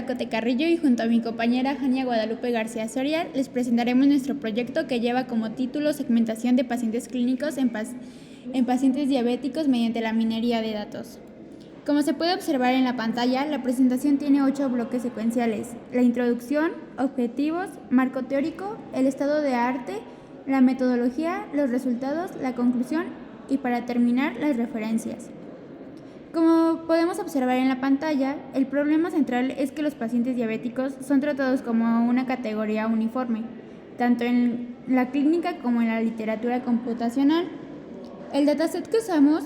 Cote Carrillo y junto a mi compañera Jania Guadalupe García Soria les presentaremos nuestro proyecto que lleva como título Segmentación de pacientes clínicos en pacientes diabéticos mediante la minería de datos. Como se puede observar en la pantalla, la presentación tiene 8 bloques secuenciales: la introducción, objetivos, marco teórico, el estado de arte, la metodología, los resultados, la conclusión y para terminar las referencias. Como podemos observar en la pantalla, el problema central es que los pacientes diabéticos son tratados como una categoría uniforme, tanto en la clínica como en la literatura computacional. El dataset que usamos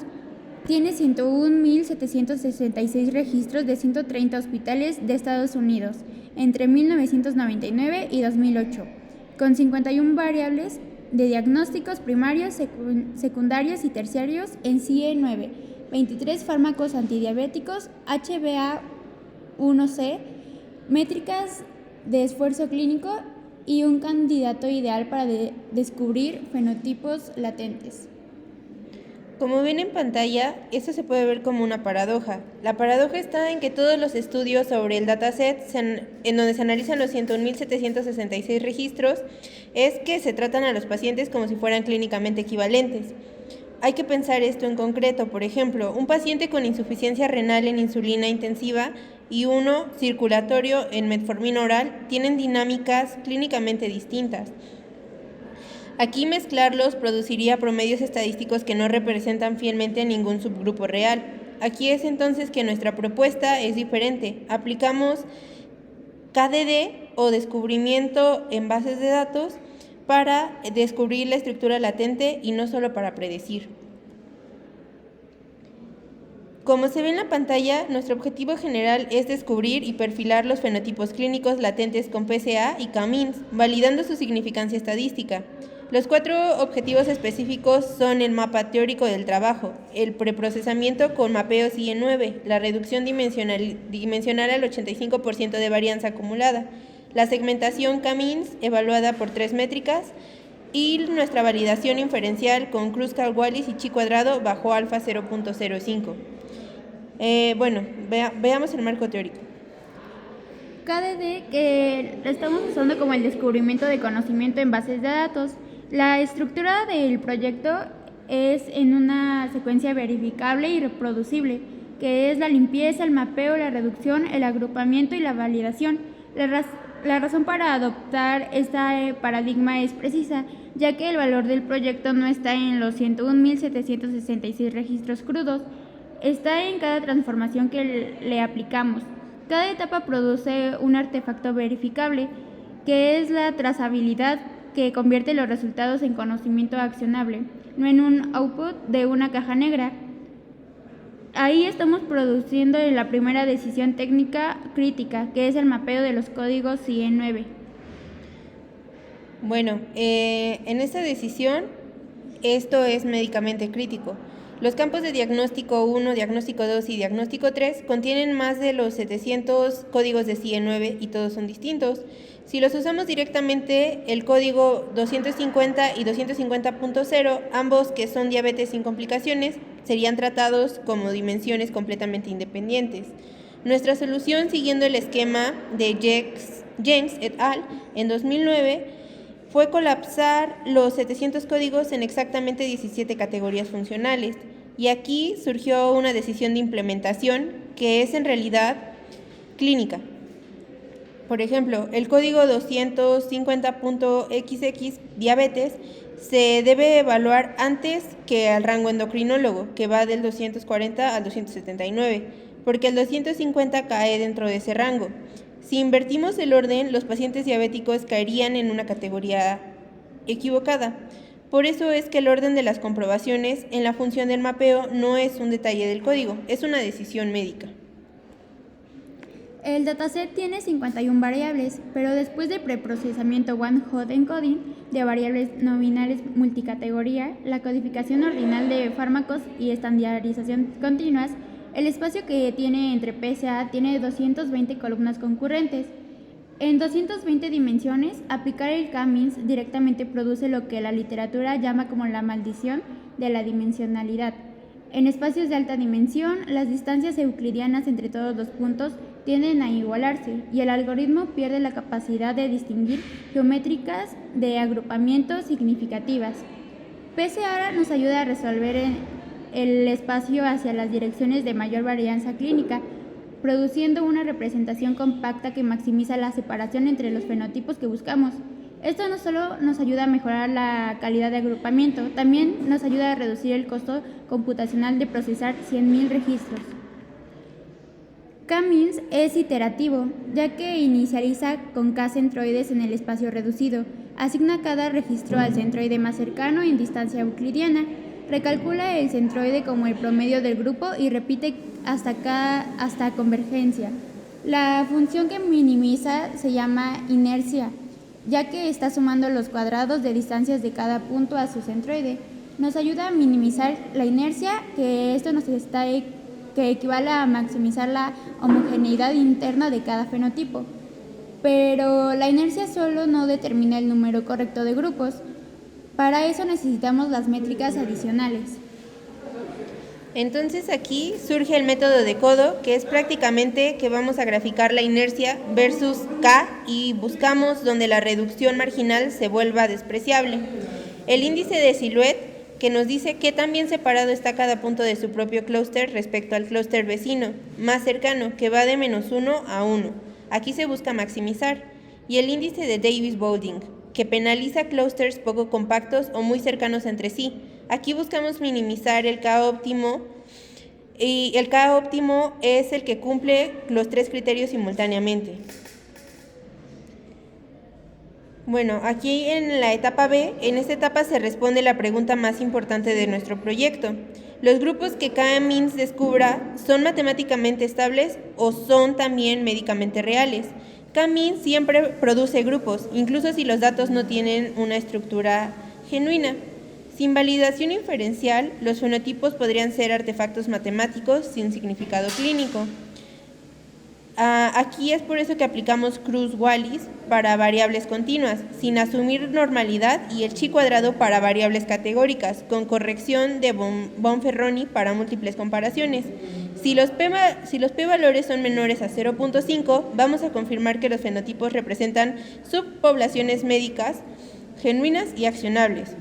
tiene 101.766 registros de 130 hospitales de Estados Unidos entre 1999 y 2008, con 51 variables de diagnósticos primarios, secundarios y terciarios en CIE-9, 23 fármacos antidiabéticos, HbA1c, métricas de esfuerzo clínico y un candidato ideal para descubrir fenotipos latentes. Como ven en pantalla, esto se puede ver como una paradoja. La paradoja está en que todos los estudios sobre el dataset, en donde se analizan los 101.766 registros, es que se tratan a los pacientes como si fueran clínicamente equivalentes. Hay que pensar esto en concreto. Por ejemplo, un paciente con insuficiencia renal en insulina intensiva y uno circulatorio en metformina oral tienen dinámicas clínicamente distintas. Aquí mezclarlos produciría promedios estadísticos que no representan fielmente a ningún subgrupo real. Aquí es entonces que nuestra propuesta es diferente. Aplicamos KDD o descubrimiento en bases de datos para descubrir la estructura latente y no solo para predecir. Como se ve en la pantalla, nuestro objetivo general es descubrir y perfilar los fenotipos clínicos latentes con PSA y K-means, validando su significancia estadística. Los 4 objetivos específicos son el mapa teórico del trabajo, el preprocesamiento con mapeo CIE-9, la reducción dimensional al 85% de varianza acumulada, la segmentación K-means evaluada por 3 métricas y nuestra validación inferencial con Kruskal-Wallis y chi cuadrado bajo alfa 0.05. Veamos el marco teórico. KDD, que lo estamos usando como el descubrimiento de conocimiento en bases de datos. La estructura del proyecto es en una secuencia verificable y reproducible, que es la limpieza, el mapeo, la reducción, el agrupamiento y la validación. La razón para adoptar este paradigma es precisa, ya que el valor del proyecto no está en los 101.766 registros crudos, está en cada transformación que le aplicamos. Cada etapa produce un artefacto verificable, que es la trazabilidad, que convierte los resultados en conocimiento accionable, no en un output de una caja negra. Ahí estamos produciendo la primera decisión técnica crítica, que es el mapeo de los códigos CIE-9. En esta decisión, esto es médicamente crítico. Los campos de diagnóstico 1, diagnóstico 2 y diagnóstico 3 contienen más de los 700 códigos de CIE-9 y todos son distintos. Si los usamos directamente, el código 250 y 250.0, ambos que son diabetes sin complicaciones, serían tratados como dimensiones completamente independientes. Nuestra solución, siguiendo el esquema de Jenks et al. En 2009, fue colapsar los 700 códigos en exactamente 17 categorías funcionales. Y aquí surgió una decisión de implementación que es en realidad clínica. Por ejemplo, el código 250.xx diabetes se debe evaluar antes que al rango endocrinólogo, que va del 240 al 279, porque el 250 cae dentro de ese rango. Si invertimos el orden, los pacientes diabéticos caerían en una categoría equivocada. Por eso es que el orden de las comprobaciones en la función del mapeo no es un detalle del código, es una decisión médica. El dataset tiene 51 variables, pero después del preprocesamiento one-hot encoding de variables no binarias multicategoría, la codificación ordinal de fármacos y estandarización continuas, el espacio que tiene entre PSA tiene 220 columnas concurrentes. En 220 dimensiones, aplicar el K-means directamente produce lo que la literatura llama como la maldición de la dimensionalidad. En espacios de alta dimensión, las distancias euclidianas entre todos los puntos tienden a igualarse y el algoritmo pierde la capacidad de distinguir geométricas de agrupamiento significativas. PSA nos ayuda a resolver el espacio hacia las direcciones de mayor varianza clínica, produciendo una representación compacta que maximiza la separación entre los fenotipos que buscamos. Esto no solo nos ayuda a mejorar la calidad de agrupamiento, también nos ayuda a reducir el costo computacional de procesar 100.000 registros. K-means es iterativo, ya que inicializa con K centroides en el espacio reducido, asigna cada registro al centroide más cercano en distancia euclidiana, recalcula el centroide como el promedio del grupo y repite hasta convergencia. La función que minimiza se llama inercia, ya que está sumando los cuadrados de distancias de cada punto a su centroide. Nos ayuda a minimizar la inercia, que equivale a maximizar la homogeneidad interna de cada fenotipo. Pero la inercia solo no determina el número correcto de grupos. Para eso necesitamos las métricas adicionales. Entonces aquí surge el método de codo, que es prácticamente que vamos a graficar la inercia versus K y buscamos donde la reducción marginal se vuelva despreciable. El índice de Siluet, que nos dice qué tan bien separado está cada punto de su propio clúster respecto al clúster vecino, más cercano, que va de -1 a 1. Aquí se busca maximizar. Y el índice de Davis-Boulding, que penaliza clústeres poco compactos o muy cercanos entre sí. Aquí buscamos minimizar el K óptimo, y el K óptimo es el que cumple los 3 criterios simultáneamente. Bueno, aquí en la etapa B, en esta etapa se responde la pregunta más importante de nuestro proyecto. ¿Los grupos que K-means descubra son matemáticamente estables o son también médicamente reales? K-means siempre produce grupos, incluso si los datos no tienen una estructura genuina. Sin validación inferencial, los fenotipos podrían ser artefactos matemáticos sin significado clínico. Aquí es por eso que aplicamos Cruz-Wallis para variables continuas, sin asumir normalidad, y el chi cuadrado para variables categóricas, con corrección de Bonferroni para múltiples comparaciones. Si los p-valores son menores a 0.5, vamos a confirmar que los fenotipos representan subpoblaciones médicas genuinas y accionables.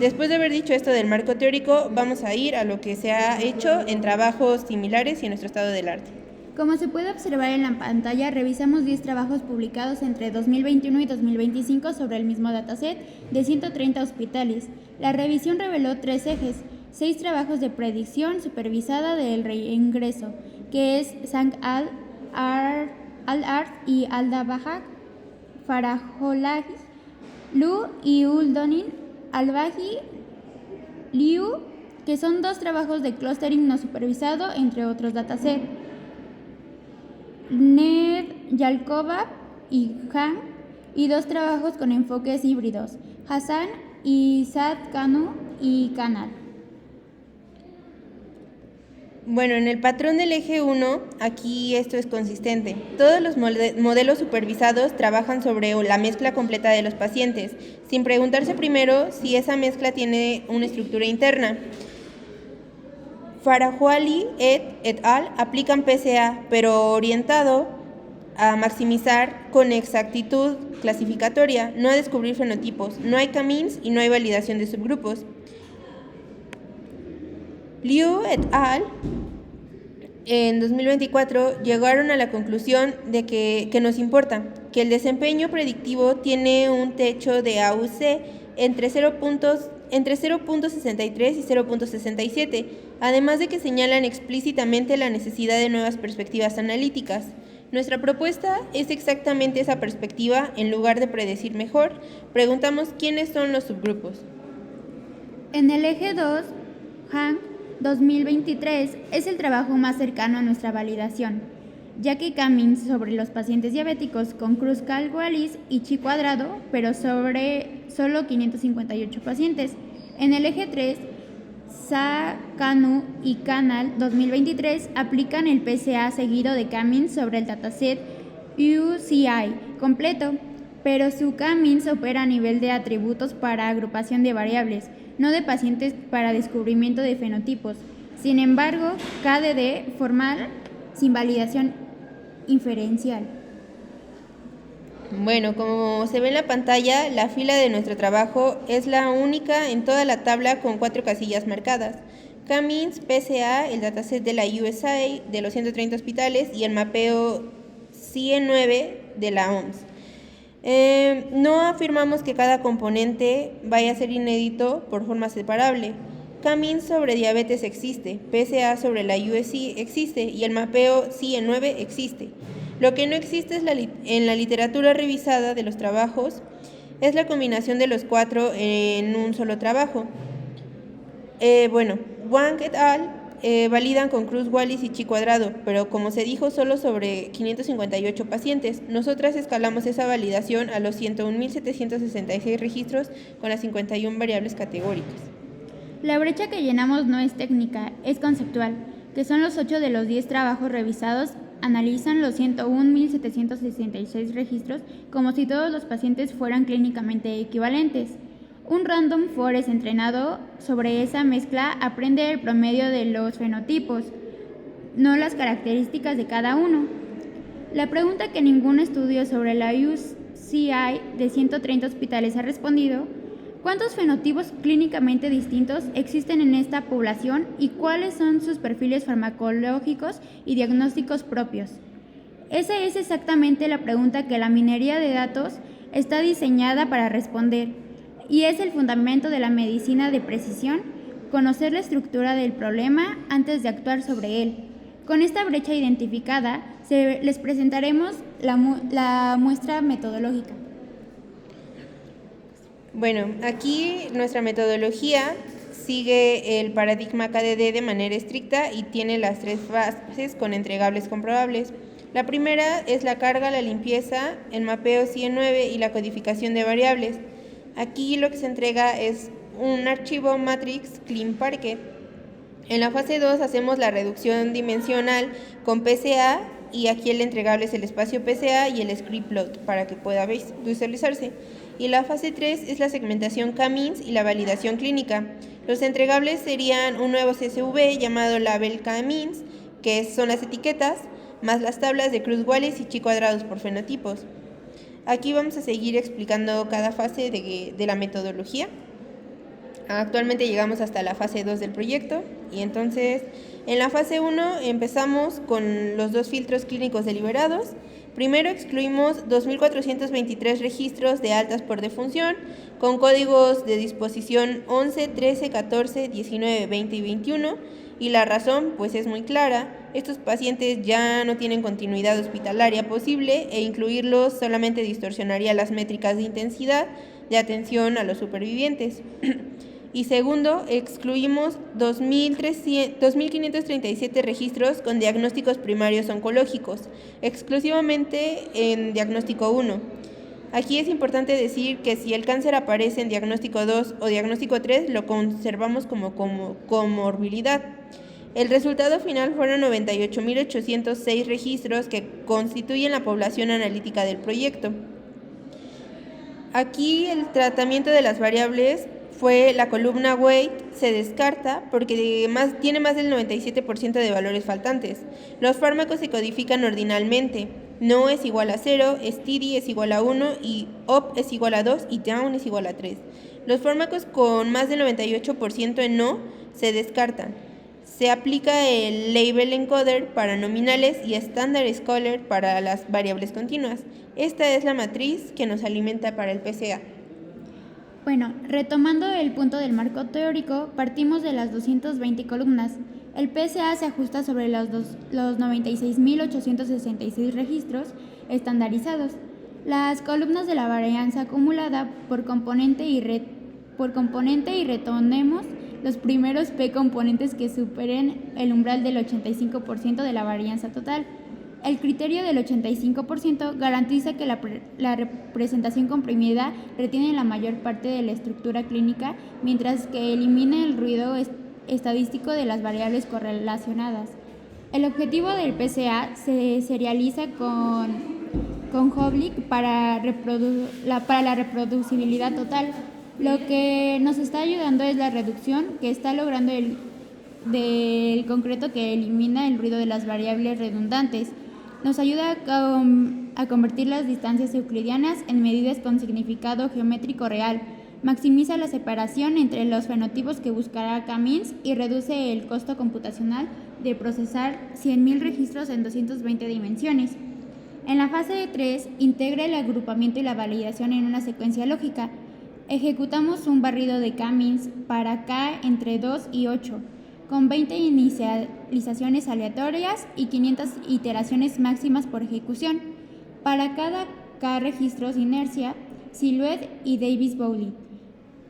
Después de haber dicho esto del marco teórico, vamos a ir a lo que se ha hecho en trabajos similares y en nuestro estado del arte. Como se puede observar en la pantalla, revisamos 10 trabajos publicados entre 2021 y 2025 sobre el mismo dataset de 130 hospitales. La revisión reveló 3 ejes: 6 trabajos de predicción supervisada del reingreso, que es Sang al-Art y Al-Dabahak, Faraholahi, Lu y Uldonin, Al-Bahi, Liu, que son 2 trabajos de clustering no supervisado, entre otros datasets. Ned Yalkova y Han, y 2 trabajos con enfoques híbridos, Hassan y Saad Kanu y Kanal. Bueno, en el patrón del eje 1, aquí esto es consistente. Todos los modelos supervisados trabajan sobre la mezcla completa de los pacientes, sin preguntarse primero si esa mezcla tiene una estructura interna. Faraholi et al. Aplican PSA, pero orientado a maximizar con exactitud clasificatoria, no a descubrir fenotipos. No hay K-means y no hay validación de subgrupos. Liu et al. En 2024 llegaron a la conclusión de que nos importa, que el desempeño predictivo tiene un techo de AUC entre 0.63 y 0.67, además de que señalan explícitamente la necesidad de nuevas perspectivas analíticas. Nuestra propuesta es exactamente esa perspectiva. En lugar de predecir mejor, preguntamos quiénes son los subgrupos. En el eje 2, Han 2023 es el trabajo más cercano a nuestra validación, ya que K-means sobre los pacientes diabéticos con Cruz-Wallis y chi cuadrado, pero sobre solo 558 pacientes. En el eje 3, Sa, Kanu y Kanal 2023 aplican el PSA seguido de K-means sobre el dataset UCI completo, pero su K-means opera a nivel de atributos para agrupación de variables, no de pacientes para descubrimiento de fenotipos. Sin embargo, KDD formal sin validación inferencial. Bueno, como se ve en la pantalla, la fila de nuestro trabajo es la única en toda la tabla con 4 casillas marcadas. K-means, PSA, el dataset de la USA de los 130 hospitales y el mapeo CIE9 de la OMS. No afirmamos que cada componente vaya a ser inédito por forma separable. K-means sobre diabetes existe, PSA sobre la USI existe y el mapeo CIE9 existe. Lo que no existe en la literatura revisada de los trabajos es la combinación de los 4 en un solo trabajo. Wang et al. Validan con Cruz, Wallis y Chi cuadrado, pero como se dijo solo sobre 558 pacientes, nosotras escalamos esa validación a los 101.766 registros con las 51 variables categóricas. La brecha que llenamos no es técnica, es conceptual, que son los 8 de los 10 trabajos revisados analizan los 101.766 registros como si todos los pacientes fueran clínicamente equivalentes. Un random forest entrenado sobre esa mezcla aprende el promedio de los fenotipos, no las características de cada uno. La pregunta que ningún estudio sobre la UCI de 130 hospitales ha respondido: ¿cuántos fenotipos clínicamente distintos existen en esta población y cuáles son sus perfiles farmacológicos y diagnósticos propios? Esa es exactamente la pregunta que la minería de datos está diseñada para responder. Y es el fundamento de la medicina de precisión, conocer la estructura del problema antes de actuar sobre él. Con esta brecha identificada, les presentaremos la muestra metodológica. Bueno, aquí nuestra metodología sigue el paradigma KDD de manera estricta y tiene las 3 fases con entregables comprobables. La primera es la carga, la limpieza, el mapeo CIE9 y la codificación de variables. Aquí lo que se entrega es un archivo matrix clean parquet. En la fase 2 hacemos la reducción dimensional con PSA y aquí el entregable es el espacio PSA y el script plot para que pueda visualizarse. Y la fase 3 es la segmentación K-means y la validación clínica. Los entregables serían un nuevo CSV llamado label K-means, que son las etiquetas, más las tablas de Cruz, Wallis y Chi cuadrados por fenotipos. Aquí vamos a seguir explicando cada fase de la metodología. Actualmente llegamos hasta la fase 2 del proyecto y entonces en la fase 1 empezamos con los 2 filtros clínicos deliberados. Primero excluimos 2.423 registros de altas por defunción con códigos de disposición 11, 13, 14, 19, 20 y 21 y la razón pues es muy clara. Estos pacientes ya no tienen continuidad hospitalaria posible e incluirlos solamente distorsionaría las métricas de intensidad de atención a los supervivientes. Y segundo, excluimos 2.537 registros con diagnósticos primarios oncológicos, exclusivamente en diagnóstico 1. Aquí es importante decir que si el cáncer aparece en diagnóstico 2 o diagnóstico 3, lo conservamos como comorbilidad. El resultado final fueron 98.806 registros que constituyen la población analítica del proyecto. Aquí el tratamiento de las variables fue la columna weight, se descarta porque tiene más del 97% de valores faltantes. Los fármacos se codifican ordinalmente. No es igual a 0, steady es igual a 1 y up es igual a 2 y down es igual a 3. Los fármacos con más del 98% en no se descartan. Se aplica el label encoder para nominales y standard scholar para las variables continuas. Esta es la matriz que nos alimenta para el PSA. Bueno, retomando el punto del marco teórico, partimos de las 220 columnas. El PSA se ajusta sobre los 96.866 registros estandarizados. Las columnas de la varianza acumulada por componente y retomemos los primeros P componentes que superen el umbral del 85% de la varianza total. El criterio del 85% garantiza que la representación comprimida retiene la mayor parte de la estructura clínica, mientras que elimina el ruido estadístico de las variables correlacionadas. El objetivo del PSA se serializa con Hoblik para la reproducibilidad total. Lo que nos está ayudando es la reducción que está logrando del concreto que elimina el ruido de las variables redundantes. Nos ayuda a convertir las distancias euclidianas en medidas con significado geométrico real, maximiza la separación entre los fenotipos que buscará K-means y reduce el costo computacional de procesar 100.000 registros en 220 dimensiones. En la fase 3, integra el agrupamiento y la validación en una secuencia lógica. Ejecutamos un barrido de K-means para K entre 2 y 8, con 20 inicializaciones aleatorias y 500 iteraciones máximas por ejecución. Para cada K registros inercia, Silhouette y Davis-Bowley.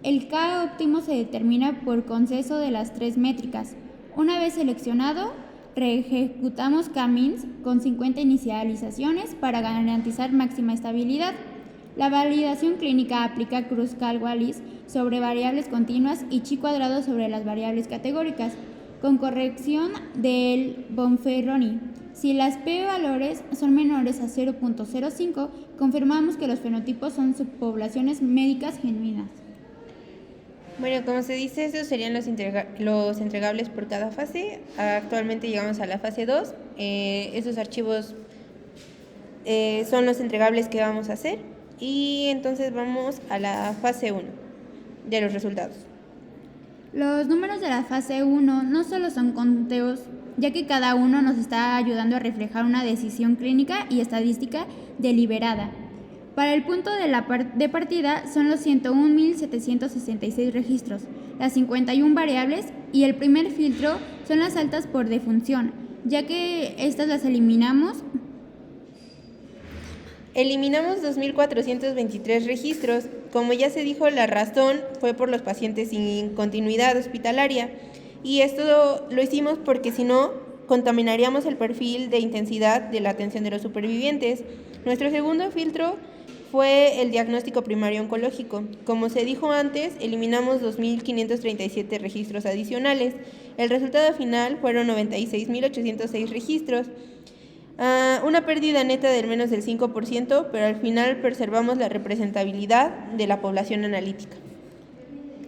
El K óptimo se determina por consenso de las tres métricas. Una vez seleccionado, reejecutamos K-means con 50 inicializaciones para garantizar máxima estabilidad. La validación clínica aplica Kruskal-Wallis sobre variables continuas y chi cuadrado sobre las variables categóricas, con corrección del Bonferroni. Si las p-valores son menores a 0.05, confirmamos que los fenotipos son subpoblaciones médicas genuinas. Bueno, como se dice, estos serían los entregables por cada fase. Actualmente llegamos a la fase 2. Esos archivos son los entregables que vamos a hacer. Y entonces vamos a la fase 1 de los resultados. Los números de la fase 1 no solo son conteos, ya que cada uno nos está ayudando a reflejar una decisión clínica y estadística deliberada. Para el punto de partida son los 101.766 registros, las 51 variables y el primer filtro son las altas por defunción, ya que estas las eliminamos. Eliminamos 2.423 registros. Como ya se dijo, la razón fue por los pacientes sin continuidad hospitalaria y esto lo hicimos porque si no, contaminaríamos el perfil de intensidad de la atención de los supervivientes. Nuestro segundo filtro fue el diagnóstico primario oncológico. Como se dijo antes, eliminamos 2.537 registros adicionales. El resultado final fueron 96.806 registros. Una pérdida neta del menos del 5%, pero al final preservamos la representabilidad de la población analítica.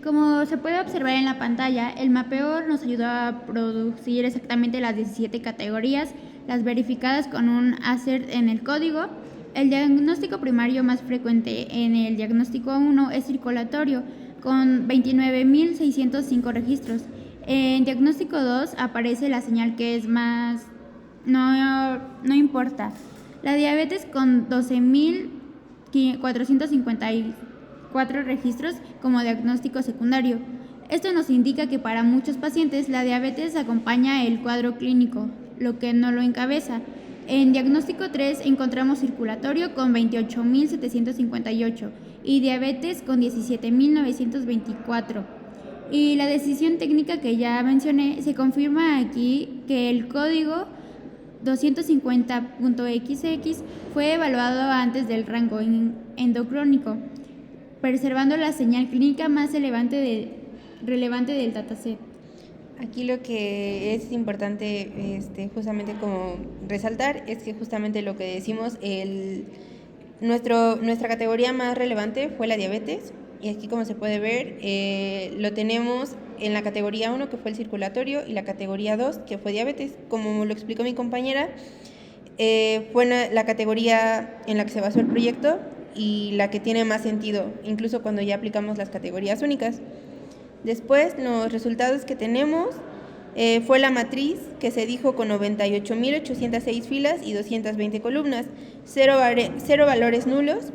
Como se puede observar en la pantalla, el mapeo nos ayudó a producir exactamente las 17 categorías, las verificadas con un assert en el código. El diagnóstico primario más frecuente en el diagnóstico 1 es circulatorio, con 29.605 registros. En diagnóstico 2 aparece la señal que es más... No importa. La diabetes con 12.454 registros como diagnóstico secundario. Esto nos indica que para muchos pacientes la diabetes acompaña el cuadro clínico, lo que no lo encabeza. En diagnóstico 3 encontramos circulatorio con 28.758 y diabetes con 17.924. Y la decisión técnica que ya mencioné se confirma aquí que el código 250.xx fue evaluado antes del rango endocrónico, preservando la señal clínica más relevante del dataset. Aquí lo que es importante justamente como resaltar es que justamente lo que decimos, nuestra categoría más relevante fue la diabetes, y aquí como se puede ver lo tenemos en la categoría 1 que fue el circulatorio y la categoría 2 que fue diabetes. Como lo explicó mi compañera, fue la categoría en la que se basó el proyecto y la que tiene más sentido, incluso cuando ya aplicamos las categorías únicas. Después, los resultados que tenemos fue la matriz que se dijo con 98.806 filas y 220 columnas, 0 valores nulos,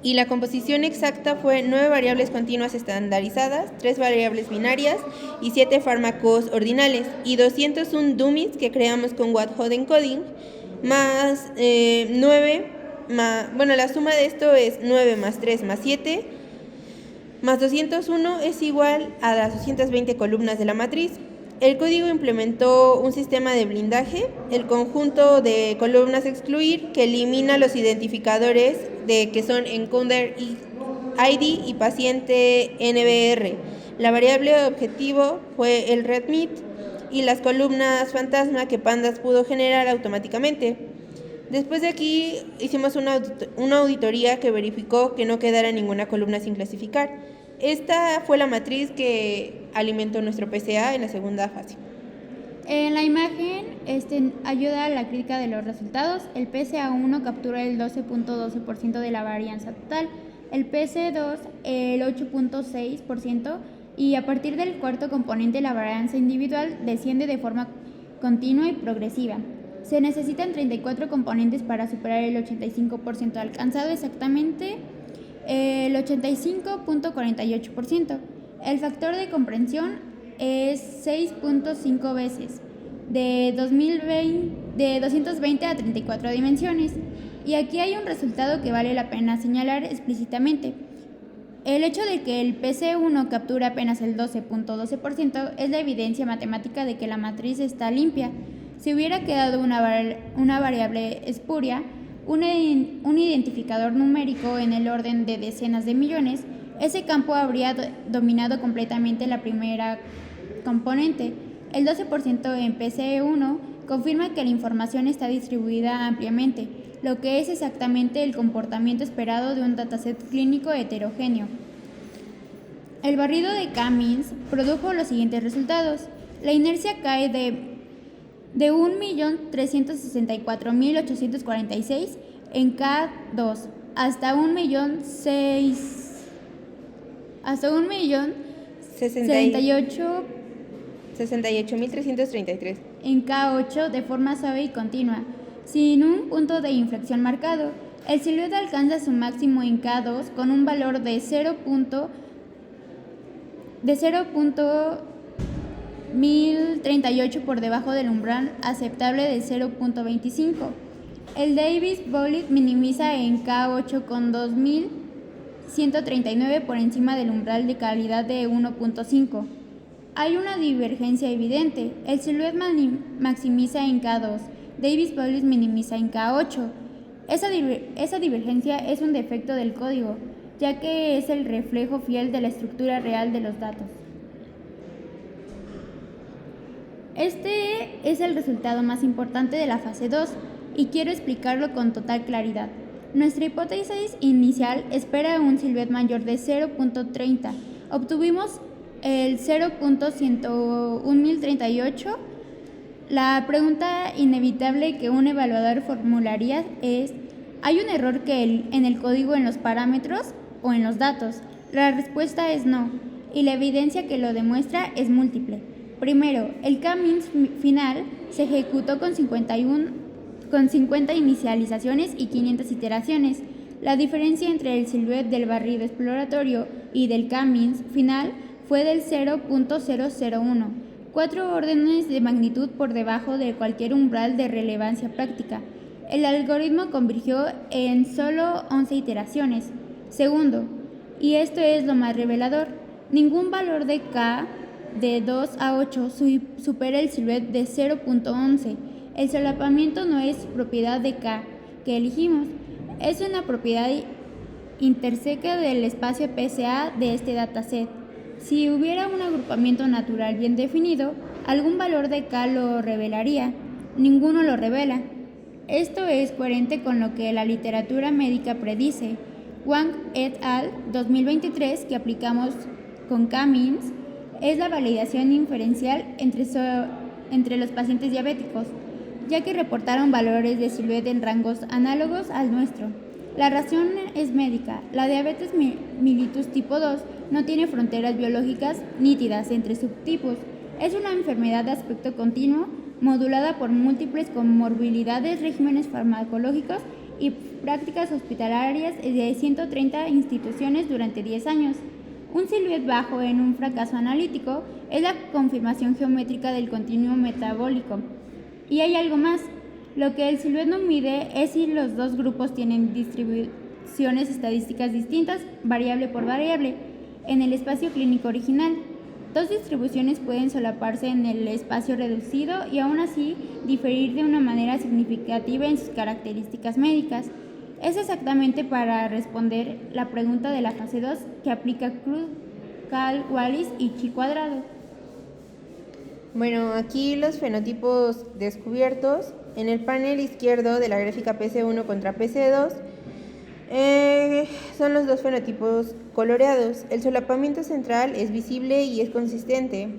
y la composición exacta fue 9 variables continuas estandarizadas, 3 variables binarias y 7 fármacos ordinales, y 201 dummies que creamos con White-Hot encoding, más 9, la suma de esto es 9 más 3 más 7, más 201 es igual a las 220 columnas de la matriz. El código implementó un sistema de blindaje, el conjunto de columnas excluir, que elimina los identificadores que son encoder ID y paciente NBR. La variable objetivo fue el REDMIT y las columnas fantasma que Pandas pudo generar automáticamente. Después de aquí hicimos una auditoría que verificó que no quedara ninguna columna sin clasificar. Esta fue la matriz que alimentó nuestro PCA en la segunda fase. En la imagen ayuda a la crítica de los resultados. El PSA1 captura el 12.12% de la varianza total, el PS2 el 8.6% y a partir del cuarto componente la varianza individual desciende de forma continua y progresiva. Se necesitan 34 componentes para superar el 85%, alcanzado exactamente el 85.48%. El factor de comprensión es 6.5 veces, de 220 a 34 dimensiones. Y aquí hay un resultado que vale la pena señalar explícitamente. El hecho de que el PC1 capture apenas el 12.12% es la evidencia matemática de que la matriz está limpia. Si hubiera quedado una variable espuria, un identificador numérico en el orden de decenas de millones, ese campo habría dominado completamente la primera componente. El 12% en PCE1 confirma que la información está distribuida ampliamente, lo que es exactamente el comportamiento esperado de un dataset clínico heterogéneo. El barrido de K-means produjo los siguientes resultados. La inercia cae de 1.364.846 en K2 hasta 68.333 en K8 de forma suave y continua, sin un punto de inflexión marcado. El silueta alcanza su máximo en K2 con un valor de 0.1038 por debajo del umbral aceptable de 0.25. El Davis-Bouillet minimiza en K8 con 2.139 por encima del umbral de calidad de 1.5. Hay una divergencia evidente. El Silhouette maximiza en K2, Davis-Bouillet minimiza en K8. Esa divergencia es un defecto del código, ya que es el reflejo fiel de la estructura real de los datos. Este es el resultado más importante de la fase 2 y quiero explicarlo con total claridad. Nuestra hipótesis inicial espera un Silhouette mayor de 0.30. Obtuvimos el 0.1038. La pregunta inevitable que un evaluador formularía es: ¿hay un error en el código, en los parámetros o en los datos? La respuesta es no, y la evidencia que lo demuestra es múltiple. Primero, el K-means final se ejecutó con 50 inicializaciones y 500 iteraciones. La diferencia entre el Silhouette del barrido exploratorio y del K-means final fue del 0.001, 4 órdenes de magnitud por debajo de cualquier umbral de relevancia práctica. El algoritmo convergió en solo 11 iteraciones. Segundo, y esto es lo más revelador, ningún valor de K de 2 a 8 supera el Silhouette de 0.11. El solapamiento no es propiedad de K que elegimos, es una propiedad intrínseca del espacio PSA de este dataset. Si hubiera un agrupamiento natural bien definido, algún valor de K lo revelaría, ninguno lo revela. Esto es coherente con lo que la literatura médica predice. Wang et al. 2023, que aplicamos con K-means, es la validación inferencial entre los pacientes diabéticos, ya que reportaron valores de Silhouette en rangos análogos al nuestro. La razón es médica. La diabetes mellitus tipo 2 no tiene fronteras biológicas nítidas entre subtipos. Es una enfermedad de aspecto continuo, modulada por múltiples comorbilidades, regímenes farmacológicos y prácticas hospitalarias de 130 instituciones durante 10 años. Un Silhouette bajo en un fracaso analítico es la confirmación geométrica del continuum metabólico. Y hay algo más. Lo que el Silhouette no mide es si los dos grupos tienen distribuciones estadísticas distintas, variable por variable, en el espacio clínico original. Dos distribuciones pueden solaparse en el espacio reducido y aún así diferir de una manera significativa en sus características médicas. Es exactamente para responder la pregunta de la fase 2 que aplica Cruz, Cal, Wallis y Chi cuadrado. Bueno, aquí los fenotipos descubiertos. En el panel izquierdo de la gráfica PC1 contra PC2 son los dos fenotipos coloreados. El solapamiento central es visible y es consistente.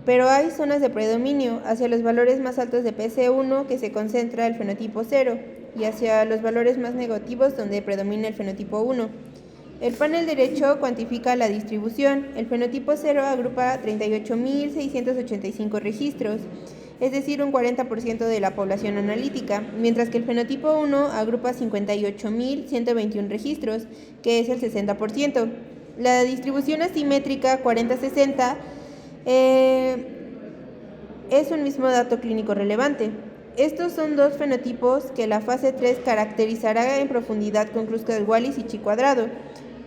pero hay zonas de predominio hacia los valores más altos de PC1 que se concentra el fenotipo 0 y hacia los valores más negativos donde predomina el fenotipo 1. El panel derecho cuantifica la distribución. El fenotipo 0 agrupa 38.685 registros, es decir, un 40% de la población analítica, mientras que el fenotipo 1 agrupa 58.121 registros, que es el 60%. La distribución asimétrica 40-60 es un mismo dato clínico relevante. Estos son dos fenotipos que la fase 3 caracterizará en profundidad con Kruskal-Wallis y Chi-cuadrado.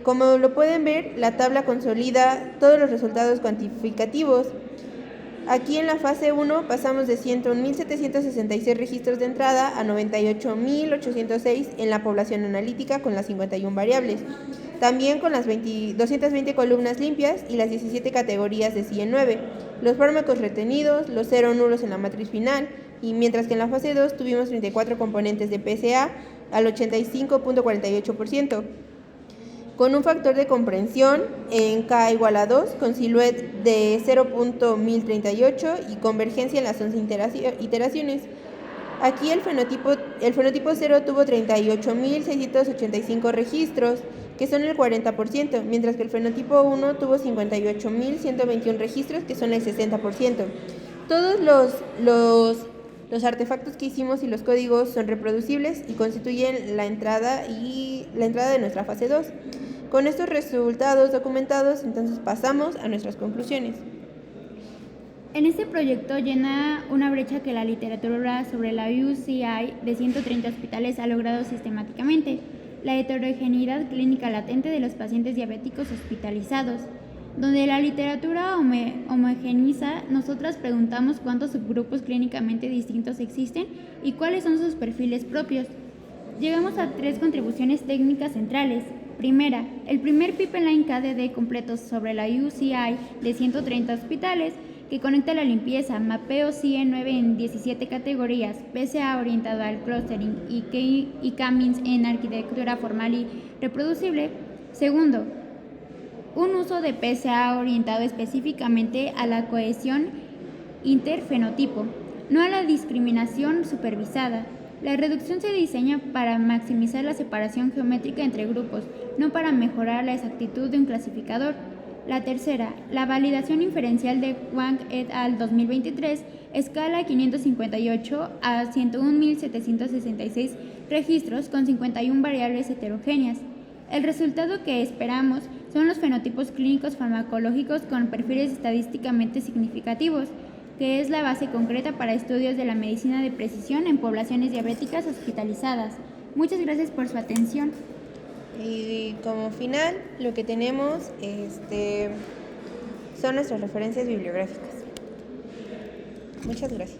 Como lo pueden ver, la tabla consolida todos los resultados cuantificativos. Aquí en la fase 1 pasamos de 101.766 registros de entrada a 98.806 en la población analítica con las 51 variables. También con las 220 columnas limpias y las 17 categorías de sí en 9, los fármacos retenidos, los 0 nulos en la matriz final, y mientras que en la fase 2 tuvimos 34 componentes de PSA al 85.48%, con un factor de comprensión en K igual a 2, con silhouette de 0.1038 y convergencia en las 11 iteraciones. Aquí el fenotipo 0 tuvo 38.685 registros, que son el 40%, mientras que el fenotipo 1 tuvo 58.121 registros, que son el 60%. Todos los artefactos que hicimos y los códigos son reproducibles y constituyen la entrada de nuestra fase 2. Con estos resultados documentados, entonces pasamos a nuestras conclusiones. En este proyecto llena una brecha que la literatura sobre la UCI de 130 hospitales ha logrado sistemáticamente: la heterogeneidad clínica latente de los pacientes diabéticos hospitalizados. Donde la literatura homogeneiza, nosotras preguntamos cuántos subgrupos clínicamente distintos existen y cuáles son sus perfiles propios. Llegamos a 3 contribuciones técnicas centrales. Primera, el primer pipeline KDD completo sobre la UCI de 130 hospitales, que conecta la limpieza, mapeo CIE9 en 17 categorías, PSA orientado al clustering y K-means en arquitectura formal y reproducible. Segundo, un uso de PSA orientado específicamente a la cohesión interfenotipo, no a la discriminación supervisada. La reducción se diseña para maximizar la separación geométrica entre grupos, no para mejorar la exactitud de un clasificador. La tercera, la validación inferencial de Wang et al. 2023, escala 558 a 101.766 registros con 51 variables heterogéneas. El resultado que esperamos son los fenotipos clínicos farmacológicos con perfiles estadísticamente significativos, que es la base concreta para estudios de la medicina de precisión en poblaciones diabéticas hospitalizadas. Muchas gracias por su atención. Y como final, lo que tenemos son nuestras referencias bibliográficas. Muchas gracias.